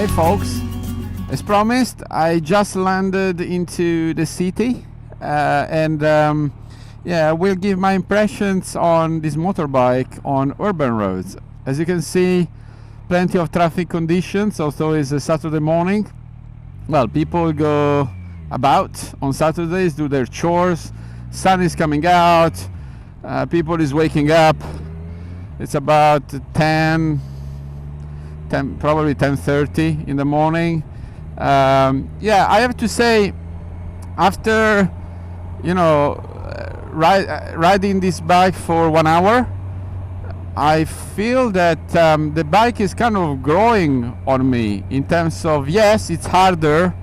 Hey folks, as promised, I just landed into the city and yeah, I will give my impressions on this motorbike on urban roads. As you can see, plenty of traffic conditions, although it's a Saturday morning. Well, people go about on Saturdays, do their chores, sun is coming out, people is waking up. It's about 10, probably 10:30 in the morning. Yeah, I have to say, after riding this bike for 1 hour, I feel that the bike is kind of growing on me in terms of, yes, it's harder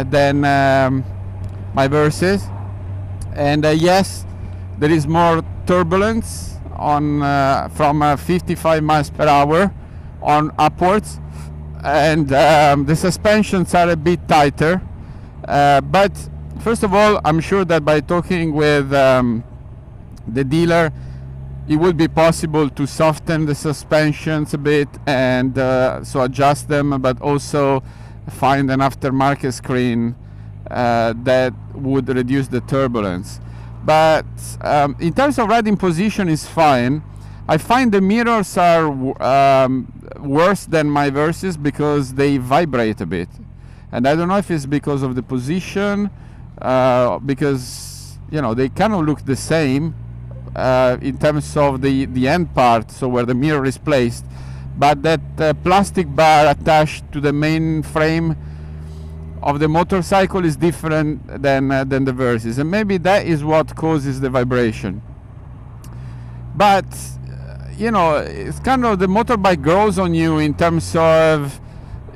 than my Versys, and yes, there is more turbulence on from 55 miles per hour on upwards, and the suspensions are a bit tighter, but first of all, I'm sure that by talking with the dealer, it would be possible to soften the suspensions a bit and so adjust them, but also find an aftermarket screen that would reduce the turbulence. But in terms of riding position, is fine. I find the mirrors are worse than my Versys because they vibrate a bit, and I don't know if it's because of the position, because they kind of look the same in terms of the end part, so where the mirror is placed, but that plastic bar attached to the main frame of the motorcycle is different than the Versys, and maybe that is what causes the vibration. But it's kind of, the motorbike grows on you in terms of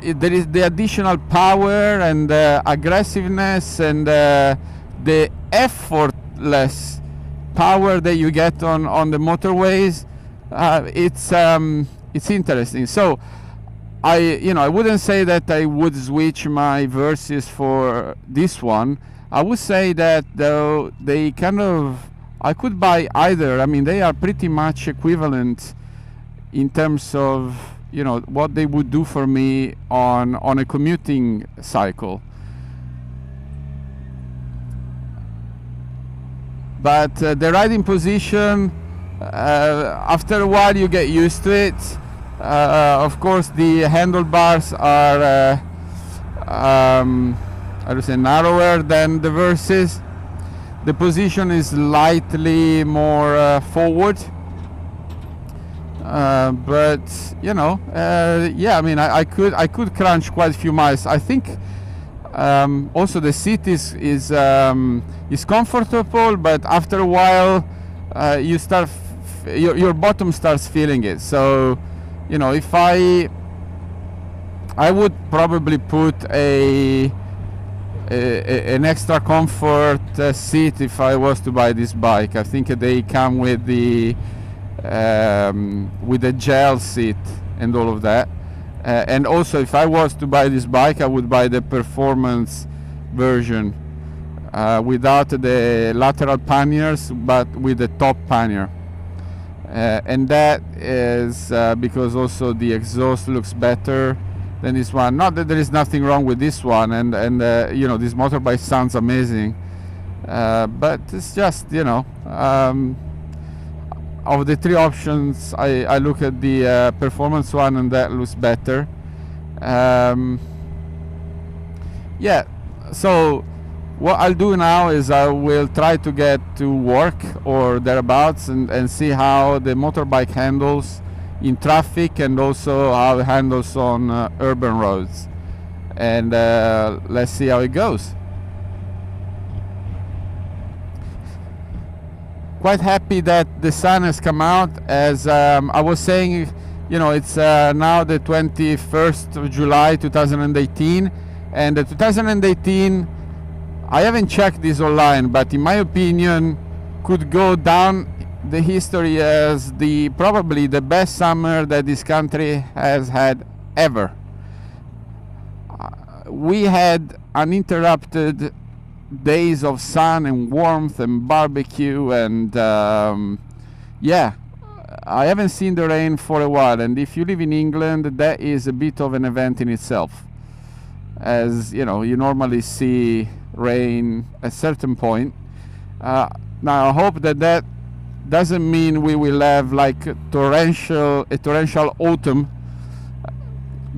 there is the additional power and aggressiveness and the effortless power that you get on the motorways. It's interesting. So I wouldn't say that I would switch my Versys for this one. I would say that though they kind of, I could buy either. I mean, they are pretty much equivalent in terms of what they would do for me on a commuting cycle. But the riding position, after a while you get used to it. Of course, the handlebars are I would say narrower than the Versys. The position is slightly more forward, but yeah, I mean, I could crunch quite a few miles. I think also the seat is comfortable, but after a while you start your bottom starts feeling it. So if I would probably put an extra comfort seat if I was to buy this bike. I think they come with the gel seat and all of that. And also, if I was to buy this bike, I would buy the performance version without the lateral panniers, but with the top pannier. And that is because also the exhaust looks better than this one. Not that there is nothing wrong with this one, and this motorbike sounds amazing, but it's just of the three options, I look at the performance one, and that looks better. Yeah, so what I'll do now is I will try to get to work or thereabouts and see how the motorbike handles in traffic, and also how it handles on urban roads, and let's see how it goes. Quite happy that the sun has come out. As I was saying, it's now the 21st of July 2018, and the 2018, I haven't checked this online, but in my opinion could go down the history as probably the best summer that this country has had ever. We had uninterrupted days of sun and warmth and barbecue, and yeah, I haven't seen the rain for a while, and if you live in England, that is a bit of an event in itself. As you know, you normally see rain at a certain point. Now I hope that doesn't mean we will have like a torrential autumn,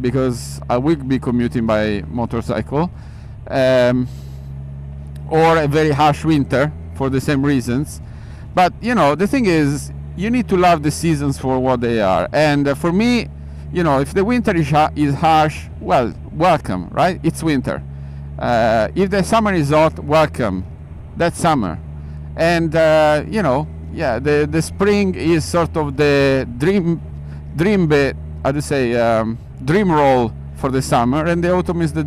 because I will be commuting by motorcycle, or a very harsh winter for the same reasons. But you know, the thing is, you need to love the seasons for what they are. And for me, you know, if the winter is harsh, well, welcome, right? It's winter. If the summer is hot, welcome. That's summer. And you know, yeah, the spring is sort of the dream bit. How to say, dream roll for the summer, and the autumn is the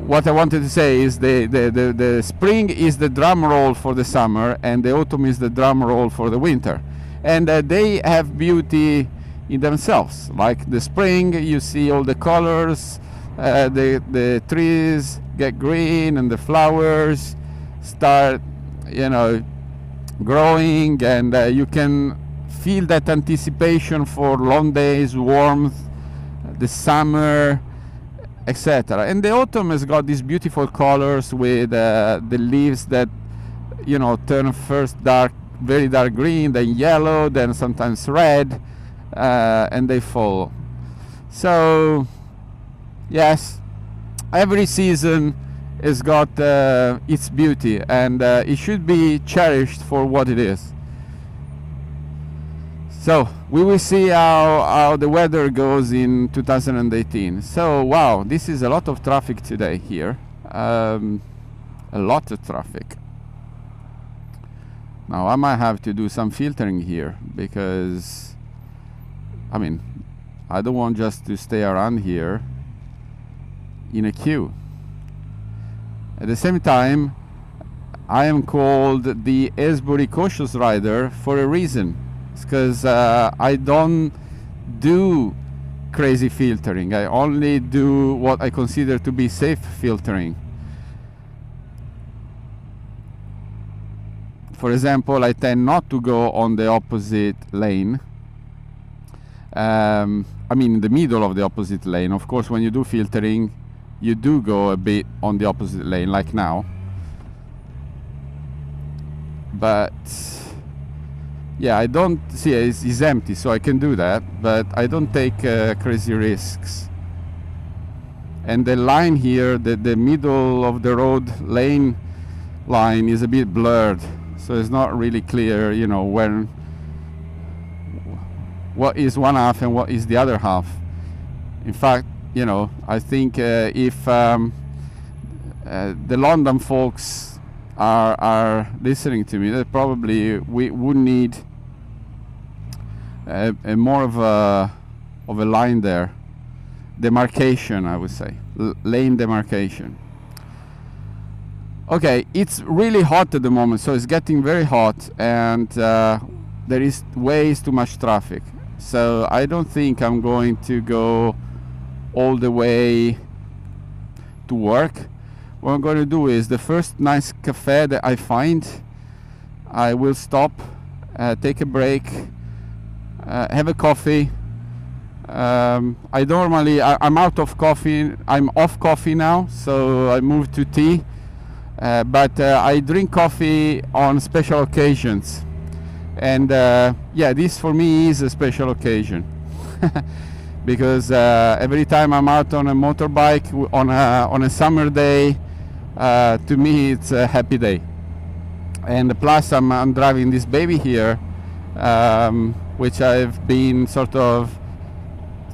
what I wanted to say is the spring is the drum roll for the summer, and the autumn is the drum roll for the winter. And they have beauty in themselves. Like the spring, you see all the colors, the trees get green, and the flowers start, you know, growing, and you can feel that anticipation for long days, warmth, the summer, etc. And the autumn has got these beautiful colors with the leaves that, you know, turn first very dark green, then yellow, then sometimes red, and they fall. So yes, every season has got its beauty, and it should be cherished for what it is. So we will see how the weather goes in 2018. So wow, this is a lot of traffic today here, a lot of traffic. Now I might have to do some filtering here, because I mean, I don't want just to stay around here in a queue. At the same time, I am called the Aylesbury cautious rider for a reason. It's because I don't do crazy filtering. I only do what I consider to be safe filtering. For example, I tend not to go on the opposite lane. I mean, in the middle of the opposite lane. Of course, when you do filtering, you do go a bit on the opposite lane, like now. But yeah, I don't see it's empty, so I can do that, but I don't take crazy risks. And the line here, the middle of the road lane line, is a bit blurred, so it's not really clear, you know, what is one half and what is the other half. In fact, you know, I think if the London folks are listening to me, that probably we would need a more of a line there, demarcation, I would say, lane demarcation. Okay, it's really hot at the moment, so it's getting very hot, and there is way too much traffic. So I don't think I'm going to go all the way to work. What I'm going to do is, the first nice cafe that I find, I will stop, take a break, have a coffee. I'm out of coffee. I'm off coffee now, so I moved to tea. But I drink coffee on special occasions, and yeah, this for me is a special occasion. Because every time I'm out on a motorbike on a summer day, to me it's a happy day. And plus I'm driving this baby here, which I've been sort of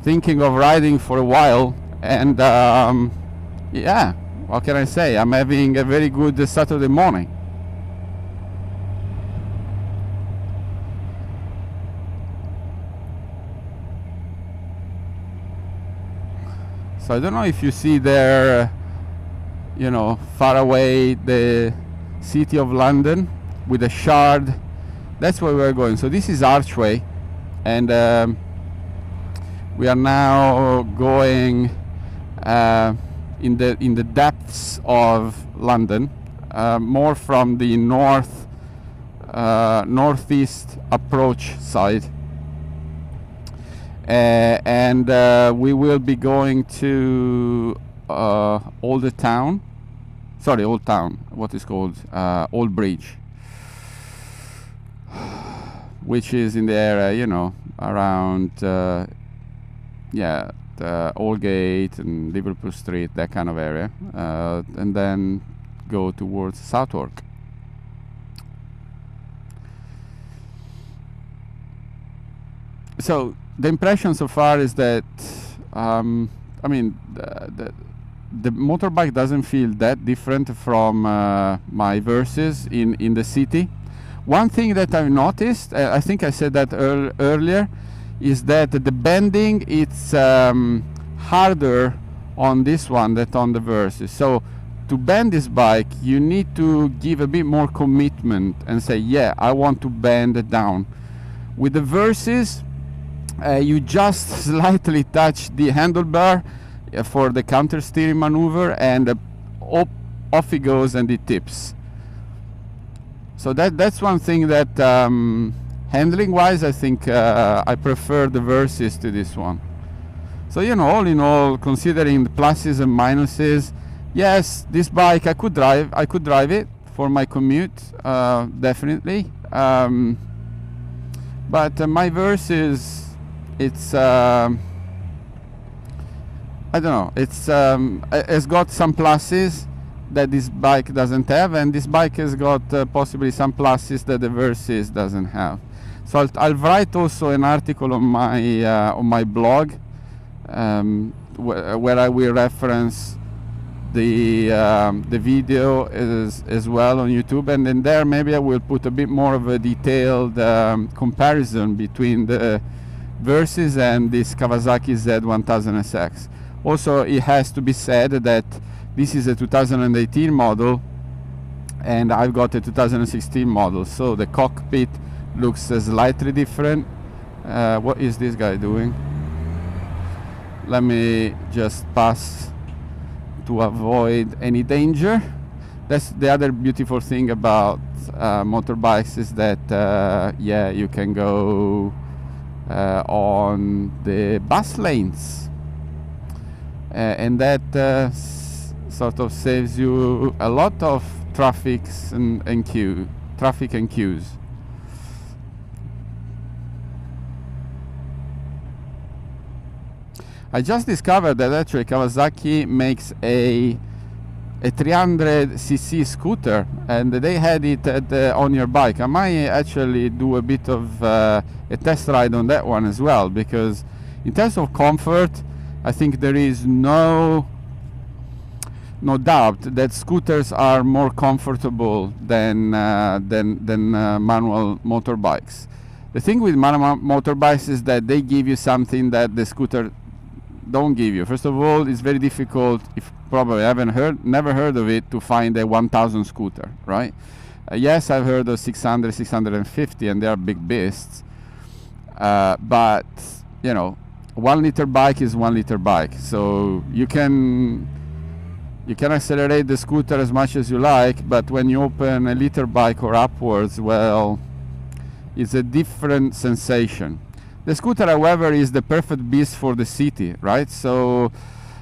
thinking of riding for a while, and yeah, what can I say? I'm having a very good Saturday morning. So I don't know if you see there, you know, far away, the city of London with a Shard. That's where we're going. So this is Archway, and we are now going in the depths of London, more from the north northeast approach side, and we will be going to Old Town. Sorry, Old Town. What is called Old Bridge, which is in the area, you know, around yeah, the Aldgate and Liverpool Street, that kind of area, and then go towards Southwark. So the impression so far is that I mean the motorbike doesn't feel that different from my Versys in the city. One thing that I've noticed, I think I said that earlier, is that the bending, it's harder on this one than on the Versys. So to bend this bike, you need to give a bit more commitment and say, yeah, I want to bend it down. With the Versys, you just slightly touch the handlebar for the counter steering maneuver, and off it goes and it tips. So that's one thing that handling wise, I think I prefer the Versys to this one. So, you know, all in all, considering the pluses and minuses, yes, this bike I could drive it for my commute, definitely. But my Versys, it's I don't know, it's got some pluses that this bike doesn't have, and this bike has got possibly some pluses that the Versys doesn't have. So I'll write also an article on my blog, where I will reference the video as well on YouTube, and then there maybe I will put a bit more of a detailed comparison between the Versys and this Kawasaki Z1000SX. Also, it has to be said that this is a 2018 model and I've got a 2016 model, so the cockpit looks slightly different. What is this guy doing? Let me just pass to avoid any danger. That's the other beautiful thing about motorbikes, is that yeah, you can go on the bus lanes, and that sort of saves you a lot of traffic and queues. I just discovered that actually Kawasaki makes a 300cc scooter, and they had it on your bike. I might actually do a bit of a test ride on that one as well, because in terms of comfort, I think there is no doubt that scooters are more comfortable than manual motorbikes. The thing with manual motorbikes is that they give you something that the scooter don't give you. First of all, it's very difficult, if probably never heard of it, to find a 1000 scooter, right? Yes, I've heard of 600, 650, and they are big beasts. But you know, 1 liter bike is 1 liter bike, so you can accelerate the scooter as much as you like, but when you open a liter bike or upwards, well, it's a different sensation. The scooter, however, is the perfect beast for the city, right? So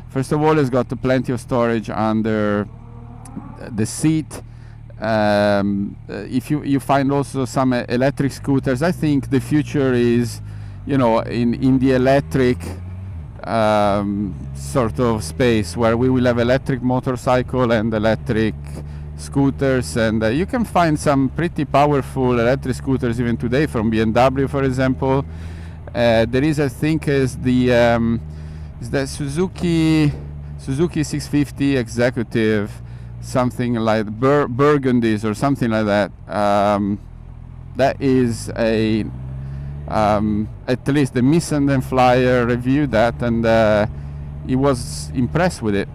first of all, it's got plenty of storage under the seat. If you find also some electric scooters, I think the future is, you know, in the electric sort of space, where we will have electric motorcycle and electric scooters, and you can find some pretty powerful electric scooters even today from BMW, for example. There is, I think, is the Suzuki 650 Executive, something like Burgundies or something like that. That is a at least the Missenden Flyer reviewed that, and he was impressed with it.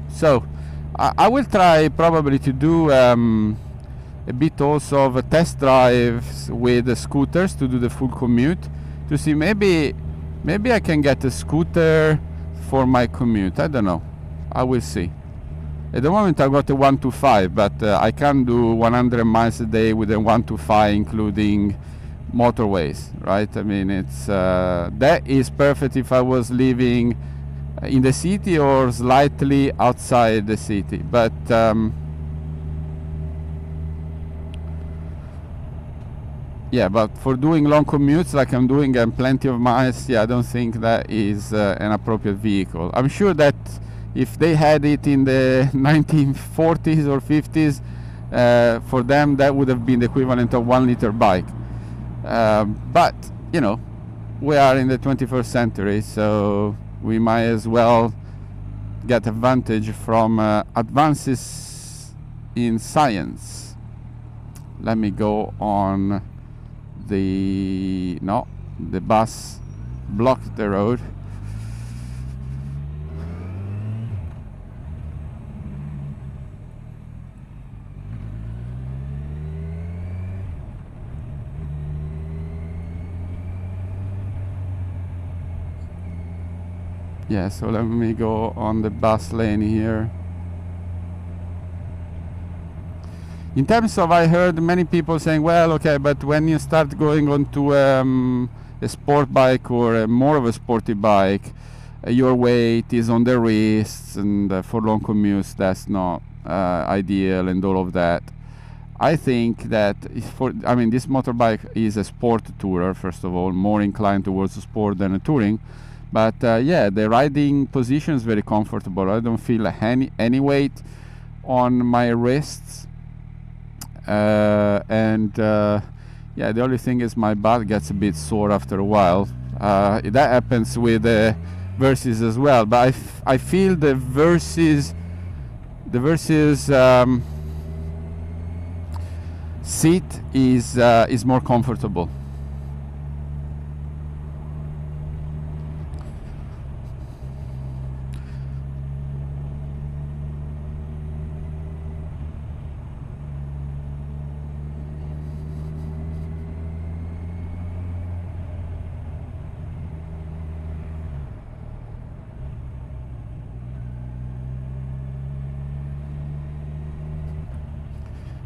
So I will try probably to do a bit also of a test drives with the scooters to do the full commute, to see maybe I can get a scooter for my commute. I don't know, I will see. At the moment I got a 125, but I can do 100 miles a day with a 125, including motorways, right? I mean, it's that is perfect if I was living in the city or slightly outside the city, but yeah, but for doing long commutes like I'm doing and plenty of miles, yeah, I don't think that is an appropriate vehicle. I'm sure that if they had it in the 1940s or 50s, for them that would have been the equivalent of 1 liter bike. But, you know, we are in the 21st century, so we might as well get advantage from advances in science. Let me go on the bus blocked the road. Yeah, so let me go on the bus lane here. In terms of, I heard many people saying, well, okay, but when you start going onto a sport bike or more of a sporty bike, your weight is on the wrists, and for long commutes that's not ideal and all of that. I think that this motorbike is a sport tourer, first of all, more inclined towards a sport than a touring. But yeah, the riding position is very comfortable. I don't feel any weight on my wrists. Yeah, the only thing is my butt gets a bit sore after a while. That happens with the Versys as well. But I feel the Versys seat is more comfortable.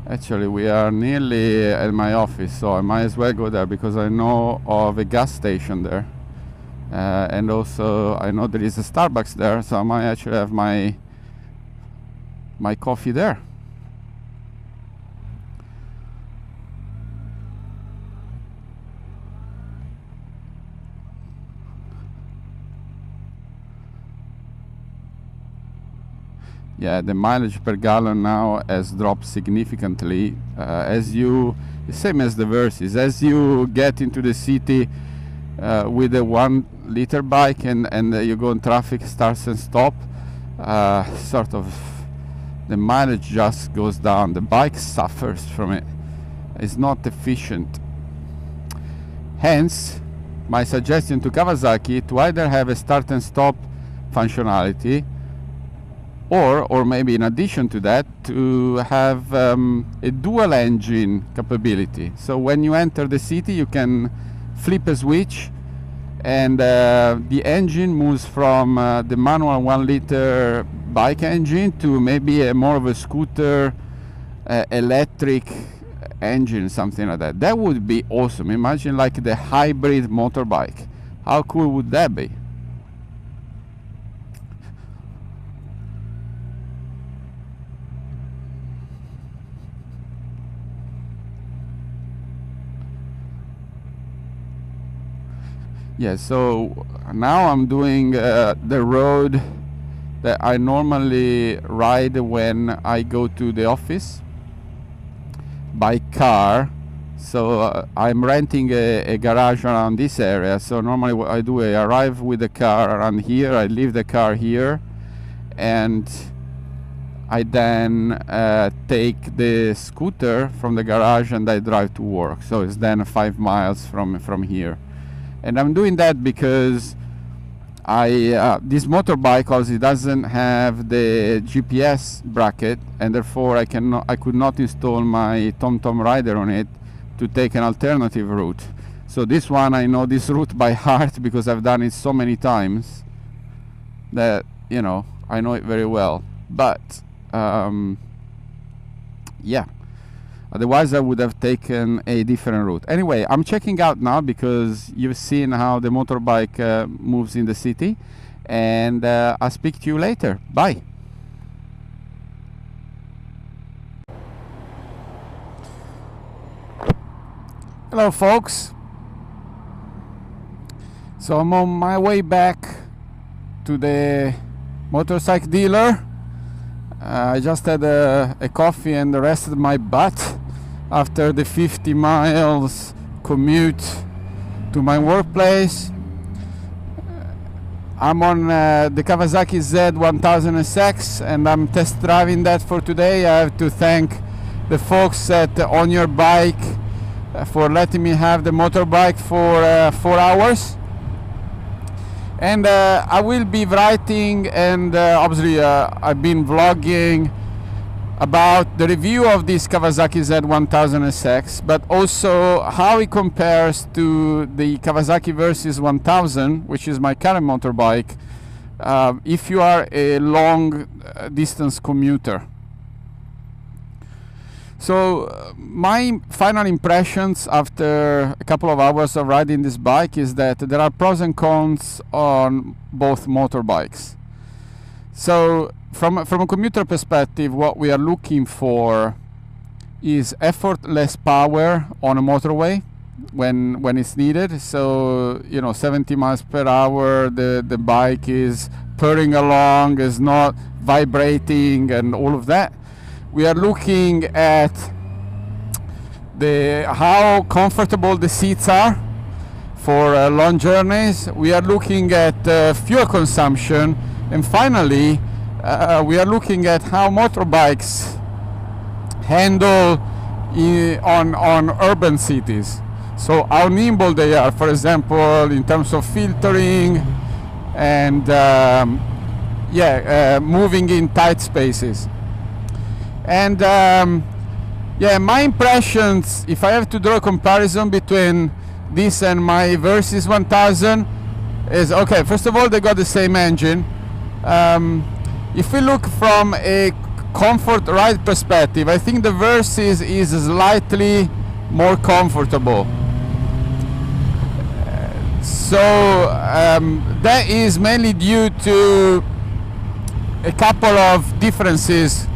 Actually, we are nearly at my office, so I might as well go there because I know of a gas station there, and also I know there is a Starbucks there, so I might actually have my coffee there. Yeah, the mileage per gallon now has dropped significantly. Same as the Versys, as you get into the city with a 1 liter bike and you go in traffic, starts and stop, sort of the mileage just goes down. The bike suffers from it. It's not efficient. Hence, my suggestion to Kawasaki to either have a start and stop functionality, or maybe in addition to that, to have a dual engine capability. So when you enter the city, you can flip a switch and the engine moves from the manual 1 liter bike engine to maybe a more of a scooter electric engine, something like that. That would be awesome. Imagine like the hybrid motorbike. How cool would that be? Yeah, so now I'm doing the road that I normally ride when I go to the office by car. So I'm renting a garage around this area. So normally what I do, I arrive with the car around here, I leave the car here, and I then take the scooter from the garage and I drive to work. So it's then 5 miles from here. And I'm doing that because this motorbike also doesn't have the GPS bracket, and therefore I could not install my TomTom rider on it to take an alternative route. So this one, I know this route by heart because I've done it so many times that, you know, I know it very well. But Yeah, otherwise I would have taken a different route. Anyway, I'm checking out now because you've seen how the motorbike moves in the city, and I'll speak to you later. Bye. Hello folks. So I'm on my way back to the motorcycle dealer. I just had a coffee and rested my butt after the 50 miles commute to my workplace. I'm on the Kawasaki Z1000SX and I'm test driving that for today. I have to thank the folks at On Your Bike for letting me have the motorbike for 4 hours. And I will be writing, and obviously I've been vlogging about the review of this Kawasaki Z1000SX, but also how it compares to the Kawasaki Versys 1000, which is my current motorbike, if you are a long distance commuter. So my final impressions after a couple of hours of riding this bike is that there are pros and cons on both motorbikes. So from a commuter perspective, what we are looking for is effortless power on a motorway when it's needed. So 70 miles per hour, the bike is purring along, is not vibrating and all of that. We are looking at how comfortable the seats are for long journeys. We are looking at fuel consumption, and finally we are looking at how motorbikes handle on urban cities. So how nimble they are, for example, in terms of filtering and moving in tight spaces. And my impressions, if I have to draw a comparison between this and my Versys 1000, is okay. First of all, they got the same engine. If we look from a comfort ride perspective, I think the Versys is slightly more comfortable. So that is mainly due to a couple of differences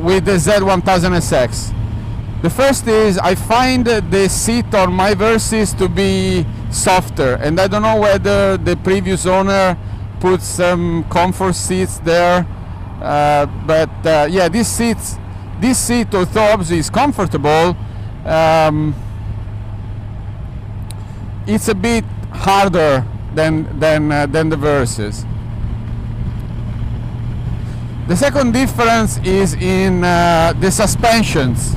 with the Z1000SX. The first is I find the seat on my Versys to be softer, and I don't know whether the previous owner put some comfort seats there, this seat, although obviously is comfortable, it's a bit harder than the Versys. The second difference is in the suspensions.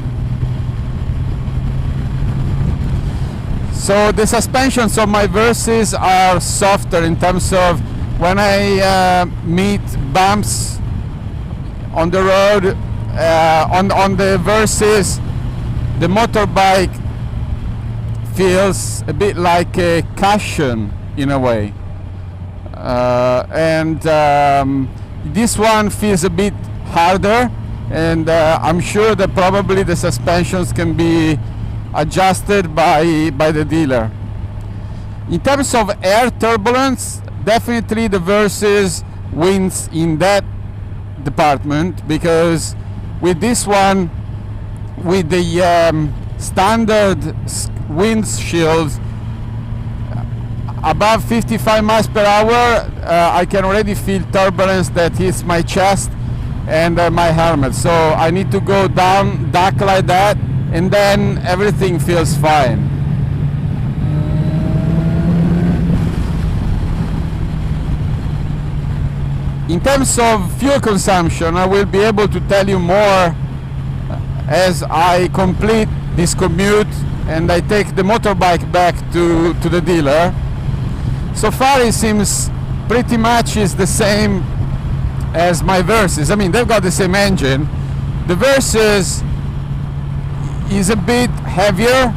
So the suspensions of my Versys are softer in terms of when I meet bumps on the road. On the Versys, the motorbike feels a bit like a cushion in a way, this one feels a bit harder, and I'm sure that probably the suspensions can be adjusted by the dealer. In terms of air turbulence, definitely the Versys wins in that department, because with this one, with the standard windshield above 55 miles per hour, I can already feel turbulence that hits my chest and my helmet. So I need to go down, duck like that, and then everything feels fine. In terms of fuel consumption, I will be able to tell you more as I complete this commute and I take the motorbike back to the dealer. So far it seems pretty much is the same as my Versys. I mean, they've got the same engine. The Versys is a bit heavier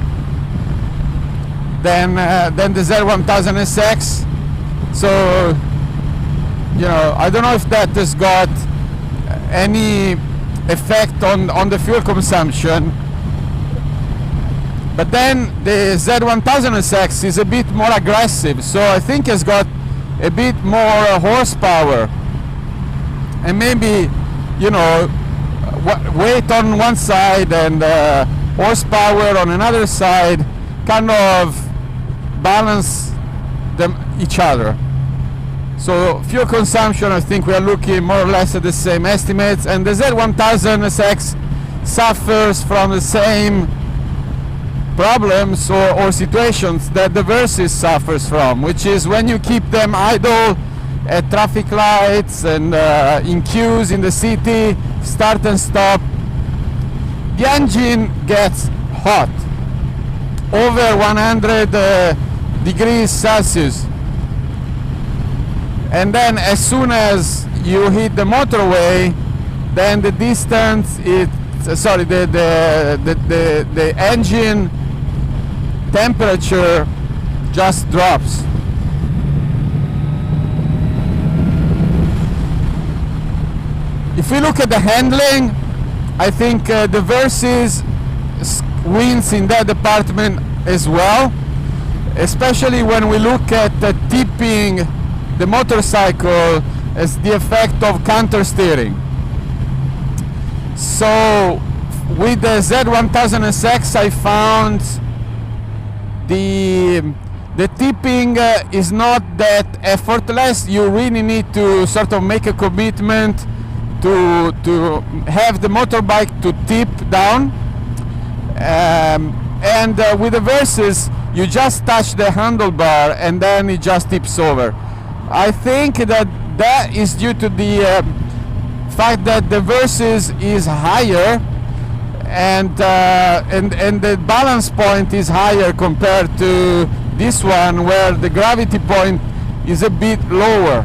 than the Z1000SX. So, I don't know if that has got any effect on the fuel consumption. But then the Z1000SX is a bit more aggressive, so I think it's got a bit more horsepower, and maybe, you know, weight on one side and horsepower on another side kind of balance each other. So fuel consumption, I think we are looking more or less at the same estimates, and the Z1000SX suffers from the same problems or situations that the Versys suffers from, which is when you keep them idle at traffic lights and in queues in the city, start and stop, the engine gets hot, over 100 degrees Celsius. And then as soon as you hit the motorway, then the distance, the engine temperature just drops. If we look at the handling, I think the Versys wins in that department as well, especially when we look at tipping the motorcycle as the effect of counter steering. So with the Z1000SX, I found the tipping is not that effortless. You really need to sort of make a commitment to have the motorbike to tip down, and with the Versys you just touch the handlebar and then it just tips over. I think that is due to the fact that the Versys is higher, and the balance point is higher compared to this one, where the gravity point is a bit lower.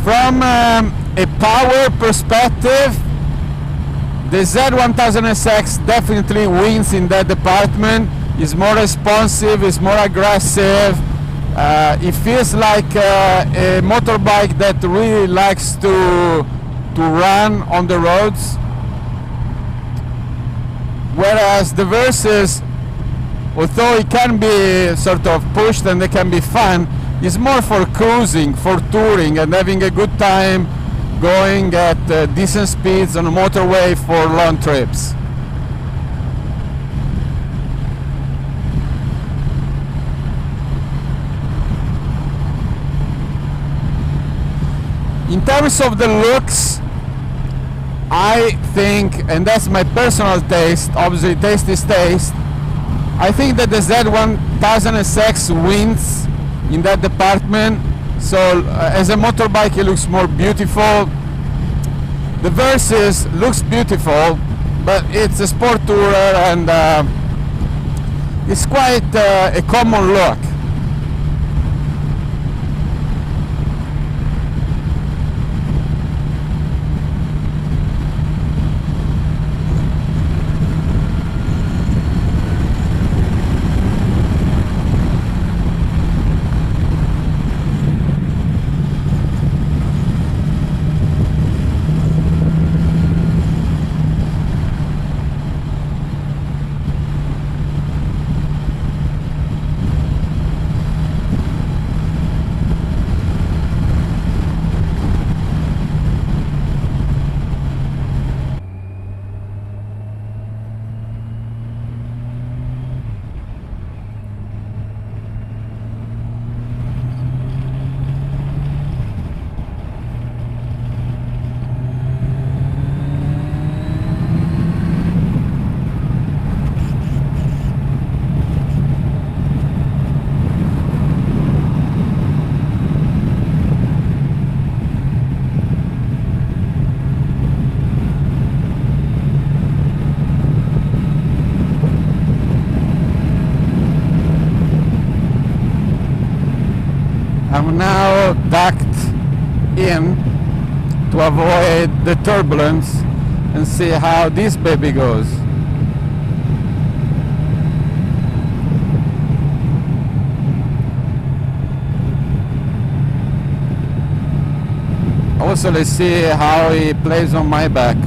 From a power perspective, the Z1000SX definitely wins in that department. It's more responsive, it's more aggressive. It feels like a motorbike that really likes to run on the roads. Whereas the Versys, although it can be sort of pushed and they can be fun, is more for cruising, for touring and having a good time going at decent speeds on a motorway for long trips. In terms of the looks, I think, and that's my personal taste, obviously taste is taste, I think that the Z1000SX wins in that department. So as a motorbike it looks more beautiful. The Versys looks beautiful, but it's a sport tourer and it's quite a common look. I'm now ducked in to avoid the turbulence and see how this baby goes. Also, let's see how he plays on my back.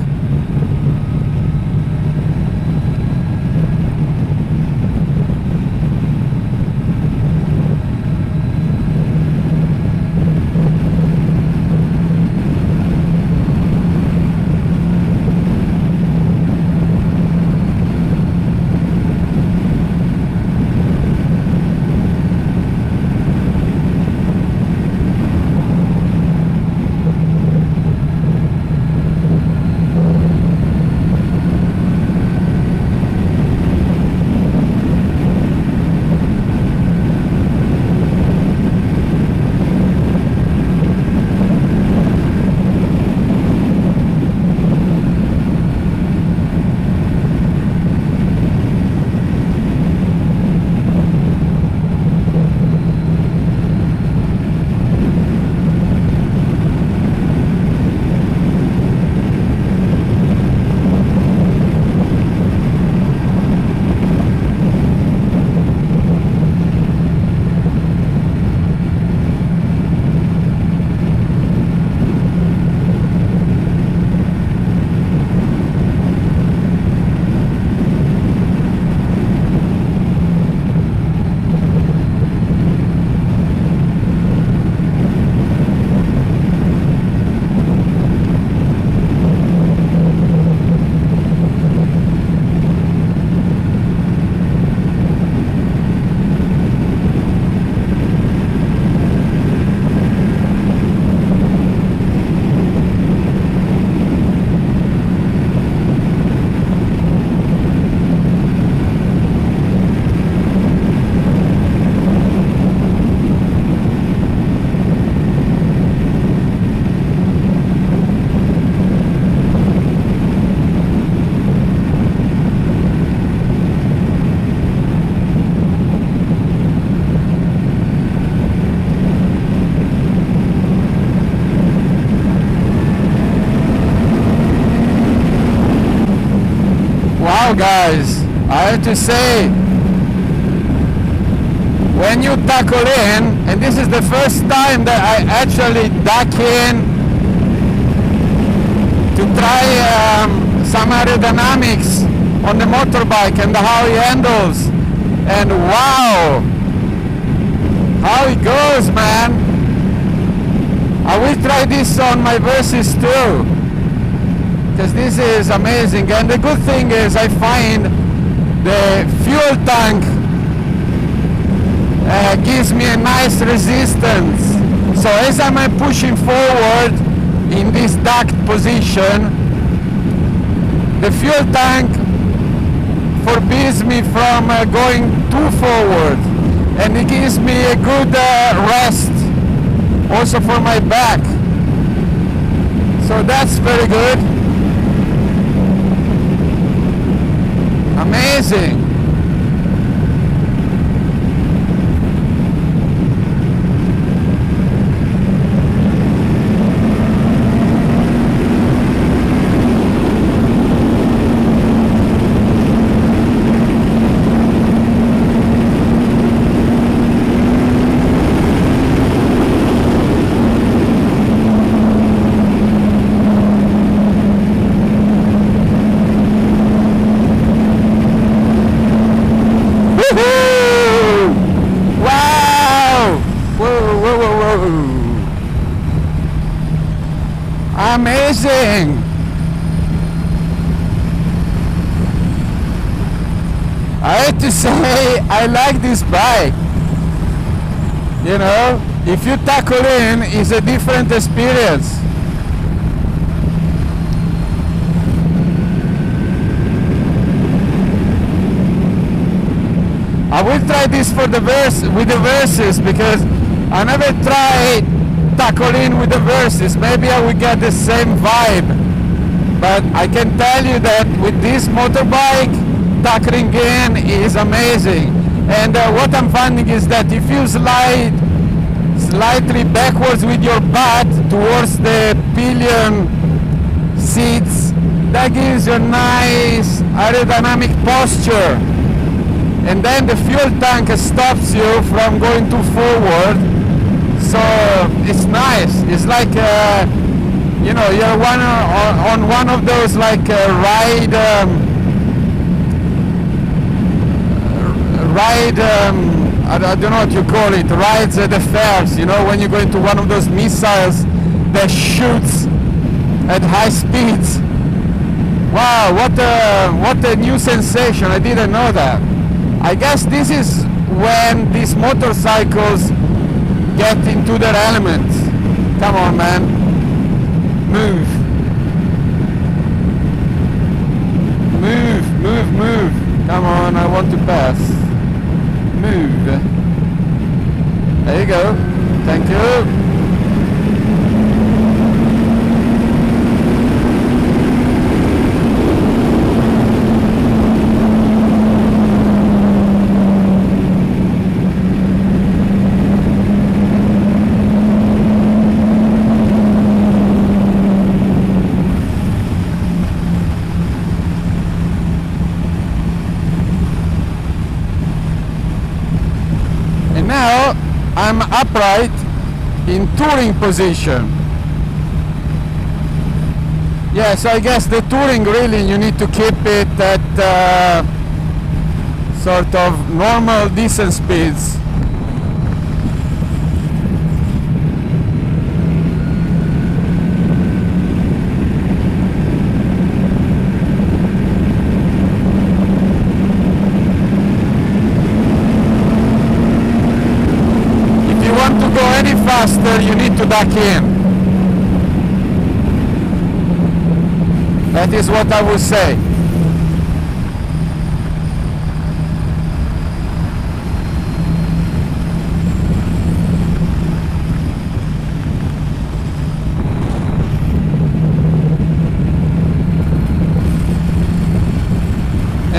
Wow, guys, I have to say, when you tackle in, and this is the first time that I actually duck in to try some aerodynamics on the motorbike and how he handles, and wow, how it goes, man. I will try this on my Versys too, because this is amazing. And the good thing is I find the fuel tank gives me a nice resistance. So as I'm pushing forward in this ducked position, the fuel tank forbids me from going too forward, and it gives me a good rest also for my back. So that's very good. Amazing. Amazing! I have to say, I like this bike. You know, if you tackle in, it's a different experience. I will try this for the with the Versys, because I never tried tackle in with the Versys. Maybe I will get the same vibe, but I can tell you that with this motorbike, tackling in is amazing. And what I'm finding is that if you slide slightly backwards with your butt towards the pillion seats. That gives you a nice aerodynamic posture. And then the fuel tank stops you from going too forward. So it's nice. It's like you know, you're on one of those like ride I don't know what you call it, rides at the fairs, you know, when you go into one of those missiles that shoots at high speeds. Wow, what a new sensation. I didn't know that. I guess this is when these motorcycles get into their element. Come on, man. Move. Move, move, move. Come on, I want to pass. Move. There you go. Thank you. Now I'm upright in touring position. Yeah, so I guess the touring really you need to keep it at sort of normal decent speeds. Faster, you need to back in. That is what I would say.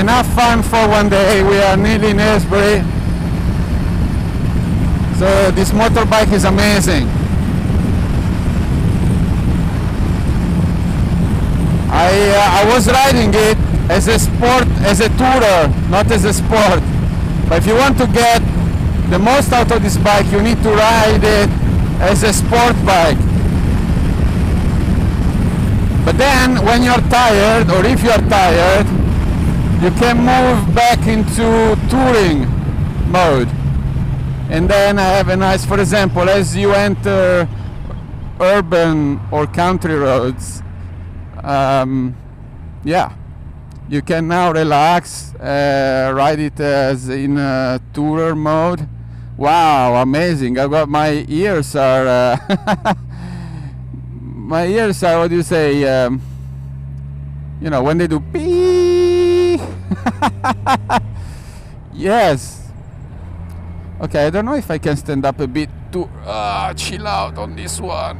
Enough fun for one day. We are nearly in Aylesbury. So this motorbike is amazing. I was riding it as a sport, as a tourer, not as a sport. But if you want to get the most out of this bike, you need to ride it as a sport bike. But then when you're tired, or if you're tired, you can move back into touring mode. And then I have a nice, for example, as you enter urban or country roads, yeah, you can now relax, ride it as in tourer mode. Wow, amazing! I got my ears are my ears are, what do you say? You know, when they do pee. Yes. Okay, I don't know if I can stand up a bit to chill out on this one.